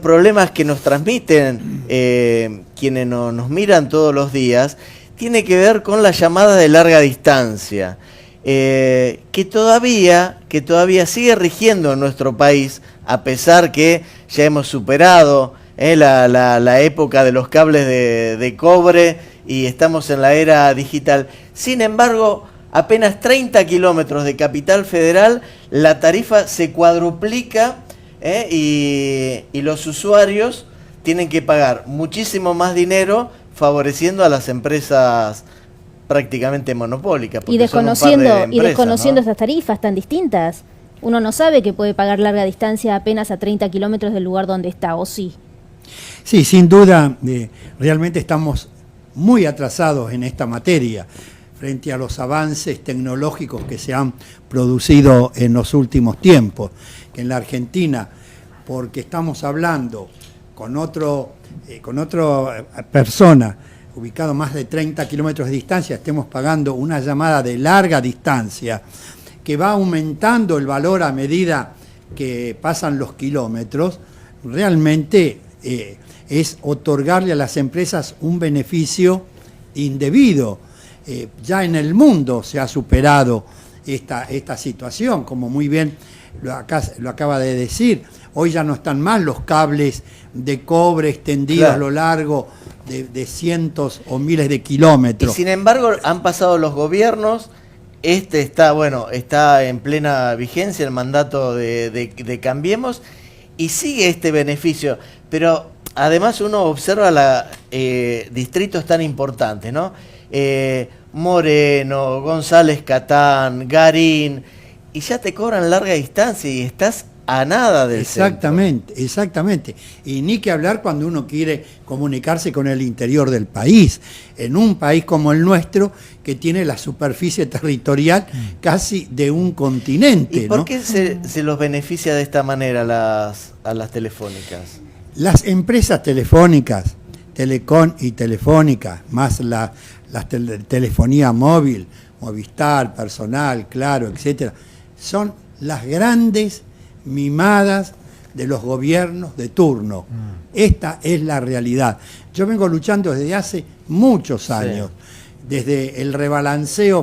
problemas que nos transmiten quienes nos miran todos los días tiene que ver con la llamada de larga distancia, que todavía sigue rigiendo en nuestro país, a pesar que ya hemos superado la época de los cables de cobre y estamos en la era digital. Sin embargo, apenas 30 kilómetros de Capital Federal, la tarifa se cuadruplica y los usuarios tienen que pagar muchísimo más dinero, favoreciendo a las empresas prácticamente monopólicas. Y desconociendo estas tarifas tan distintas. Uno no sabe que puede pagar larga distancia apenas a 30 kilómetros del lugar donde está, ¿o sí? Sí, sin duda, realmente estamos muy atrasados en esta materia frente a los avances tecnológicos que se han producido en los últimos tiempos. Que en la Argentina, porque estamos hablando con otra persona ubicado más de 30 kilómetros de distancia, estemos pagando una llamada de larga distancia que va aumentando el valor a medida que pasan los kilómetros, realmente es otorgarle a las empresas un beneficio indebido. Ya en el mundo se ha superado esta situación, como muy bien lo acaba de decir. Hoy ya no están más los cables de cobre extendidos a lo largo de cientos o miles de kilómetros. Y sin embargo han pasado los gobiernos, está en plena vigencia el mandato de Cambiemos y sigue este beneficio, pero además uno observa distritos tan importantes, ¿no? Moreno, González Catán, Garín, y ya te cobran larga distancia y estás a nada del centro. Exactamente. Y ni que hablar cuando uno quiere comunicarse con el interior del país. En un país como el nuestro, que tiene la superficie territorial casi de un continente. ¿Y por qué se los beneficia de esta manera a las telefónicas? Las empresas telefónicas, Telecom y Telefónica, más la telefonía móvil, Movistar, Personal, Claro, etcétera, son las grandes mimadas de los gobiernos de turno. Esta es la realidad. Yo vengo luchando desde hace muchos años, desde el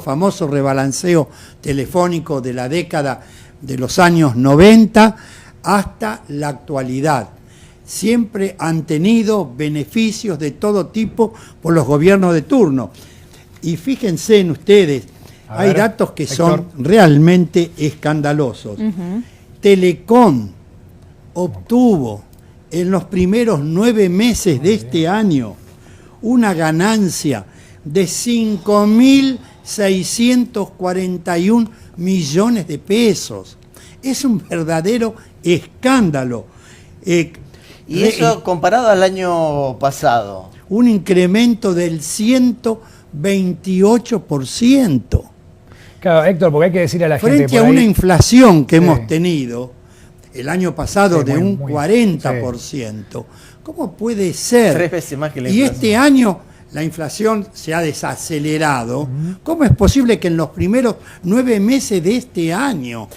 famoso rebalanceo telefónico de la década de los años 90 hasta la actualidad. Siempre han tenido beneficios de todo tipo por los gobiernos de turno. Y fíjense en ustedes, hay datos que son realmente escandalosos. Telecom obtuvo en los primeros 9 meses de este año una ganancia de 5.641 millones de pesos. Es un verdadero escándalo. Y eso comparado al año pasado. Un incremento del 128%. Claro, Héctor, porque hay que decir a la gente... Frente a una inflación que hemos tenido el año pasado de un 40%, ¿cómo puede ser? 3 veces más que la inflación. Y este año la inflación se ha desacelerado. ¿Cómo es posible que en los primeros 9 meses de este año,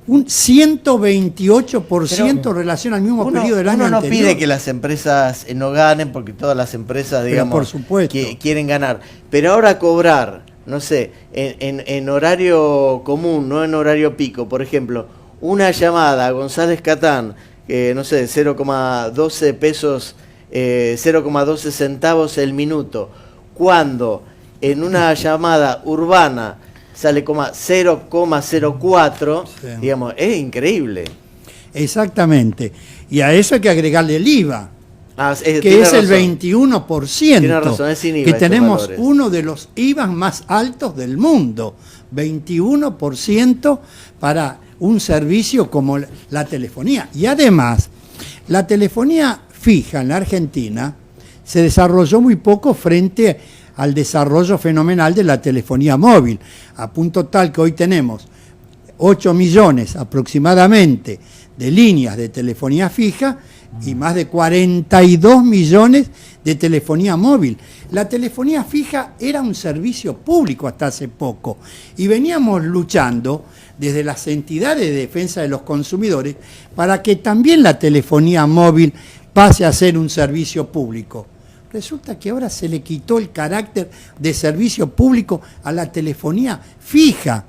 un 128% en relación al mismo periodo del año anterior? Uno no pide que las empresas no ganen, porque todas las empresas, digamos, por supuesto, quieren ganar. Pero ahora cobrar, no sé, en horario común, no en horario pico, por ejemplo, una llamada a González Catán, no sé, 0,12 pesos, 0,12 centavos el minuto, cuando en una llamada urbana sale 0,04, digamos, es increíble. Exactamente. Y a eso hay que agregarle el IVA, que es el 21%. Tiene razón, es sin IVA, que tenemos uno de los IVAs más altos del mundo. 21% para un servicio como la telefonía. Y además, la telefonía fija en la Argentina se desarrolló muy poco frente al desarrollo fenomenal de la telefonía móvil, a punto tal que hoy tenemos 8 millones aproximadamente de líneas de telefonía fija y más de 42 millones de telefonía móvil. La telefonía fija era un servicio público hasta hace poco y veníamos luchando desde las entidades de defensa de los consumidores para que también la telefonía móvil pase a ser un servicio público. Resulta que ahora se le quitó el carácter de servicio público a la telefonía fija.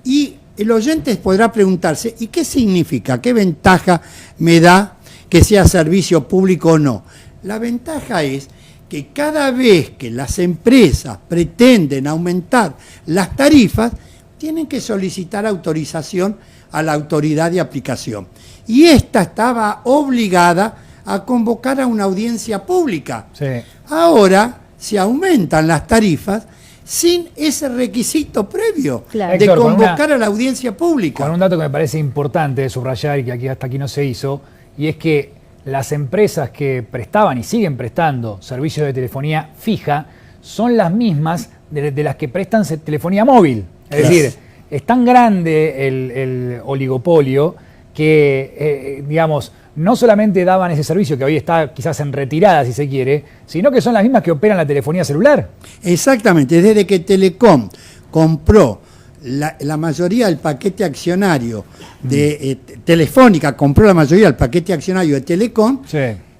Y el oyente podrá preguntarse, ¿y qué significa? ¿Qué ventaja me da que sea servicio público o no? La ventaja es que cada vez que las empresas pretenden aumentar las tarifas, tienen que solicitar autorización a la autoridad de aplicación. Y esta estaba obligada a convocar a una audiencia pública. Sí. Ahora se aumentan las tarifas sin ese requisito previo Claro. de Héctor, convocar a la audiencia pública. Con un dato que me parece importante de subrayar y que hasta aquí no se hizo, y es que las empresas que prestaban y siguen prestando servicios de telefonía fija son las mismas de las que prestan telefonía móvil. Es decir, es tan grande el oligopolio que, digamos, no solamente daban ese servicio que hoy está quizás en retirada, si se quiere, sino que son las mismas que operan la telefonía celular. Exactamente, desde que Telecom compró la mayoría del paquete accionario de Telefónica, compró la mayoría del paquete accionario de Telecom, Sí.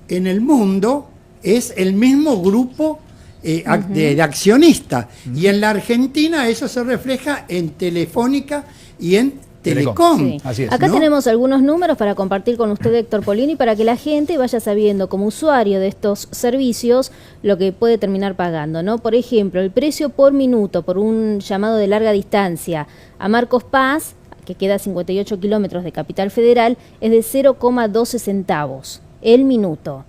en el mundo es el mismo grupo de accionistas. Y en la Argentina eso se refleja en Telefónica y en Telecom. Sí. Así es. Acá ¿no? tenemos algunos números para compartir con usted, Héctor Polini, para que la gente vaya sabiendo como usuario de estos servicios lo que puede terminar pagando, ¿no? Por ejemplo, el precio por minuto por un llamado de larga distancia a Marcos Paz, que queda a 58 kilómetros de Capital Federal, es de 0,12 centavos el minuto.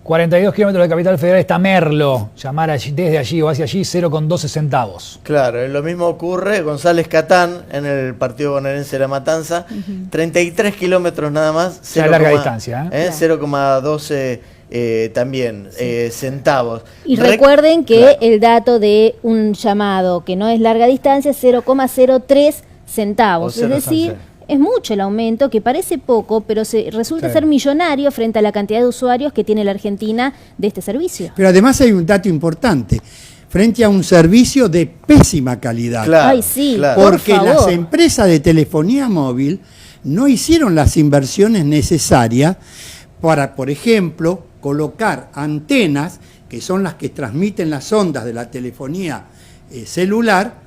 42 kilómetros de Capital Federal está Merlo. Llamar allí, desde allí o hacia allí, 0,12 centavos. Claro, lo mismo ocurre González Catán en el partido bonaerense de La Matanza, 33 kilómetros nada más. Ya larga distancia, Claro. 0,12 también centavos. Y recuerden que Claro. el dato de un llamado que no es larga distancia es 0,03 centavos. O Es decir, es mucho el aumento, que parece poco, pero resulta Sí. ser millonario frente a la cantidad de usuarios que tiene la Argentina de este servicio. Pero además hay un dato importante, frente a un servicio de pésima calidad. Claro, Ay, sí, claro. Porque por las favor. empresas de telefonía móvil no hicieron las inversiones necesarias para, por ejemplo, colocar antenas, que son las que transmiten las ondas de la telefonía celular,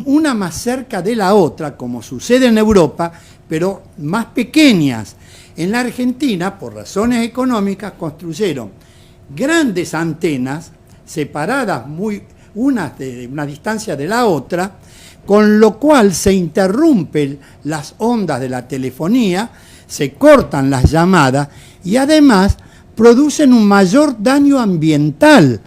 una más cerca de la otra, como sucede en Europa, pero más pequeñas. En la Argentina, por razones económicas, construyeron grandes antenas separadas unas de una distancia de la otra, con lo cual se interrumpen las ondas de la telefonía, se cortan las llamadas y además producen un mayor daño ambiental.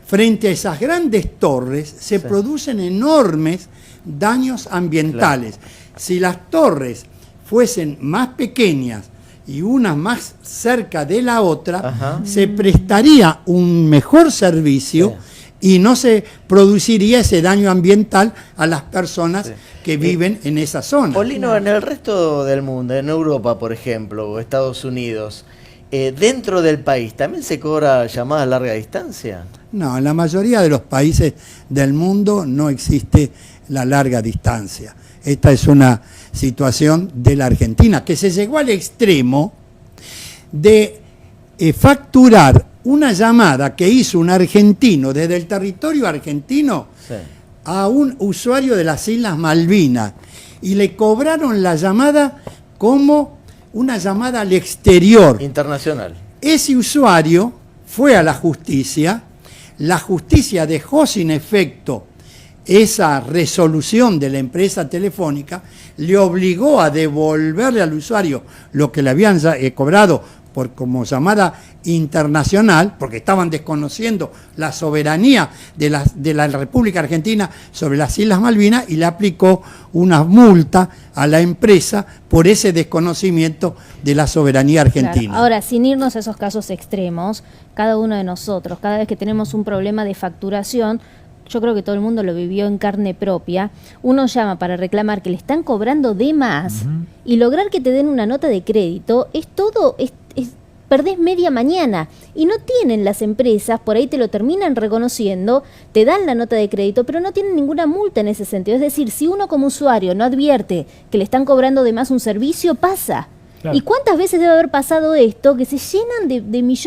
Frente a esas grandes torres se producen enormes daños ambientales. Claro. Si las torres fuesen más pequeñas y una más cerca de la otra, se prestaría un mejor servicio y no se produciría ese daño ambiental a las personas que viven en esa zona. Polino, en el resto del mundo, en Europa, por ejemplo, o Estados Unidos, ¿dentro del país también se cobra llamadas a larga distancia? No, en la mayoría de los países del mundo no existe la larga distancia. Esta es una situación de la Argentina, que se llegó al extremo de facturar una llamada que hizo un argentino desde el territorio argentino a un usuario de las Islas Malvinas y le cobraron la llamada como una llamada al exterior. Internacional. Ese usuario fue a la justicia dejó sin efecto esa resolución de la empresa telefónica, le obligó a devolverle al usuario lo que le habían cobrado como llamada internacional, porque estaban desconociendo la soberanía de la República Argentina sobre las Islas Malvinas, y le aplicó una multa a la empresa por ese desconocimiento de la soberanía argentina. Claro. Ahora, sin irnos a esos casos extremos, cada uno de nosotros, cada vez que tenemos un problema de facturación, yo creo que todo el mundo lo vivió en carne propia, uno llama para reclamar que le están cobrando de más y lograr que te den una nota de crédito es todo, es perdés media mañana. Y no tienen las empresas, por ahí te lo terminan reconociendo, te dan la nota de crédito, pero no tienen ninguna multa en ese sentido. Es decir, si uno como usuario no advierte que le están cobrando de más un servicio, pasa. Claro. ¿Y cuántas veces debe haber pasado esto? Que se llenan de millones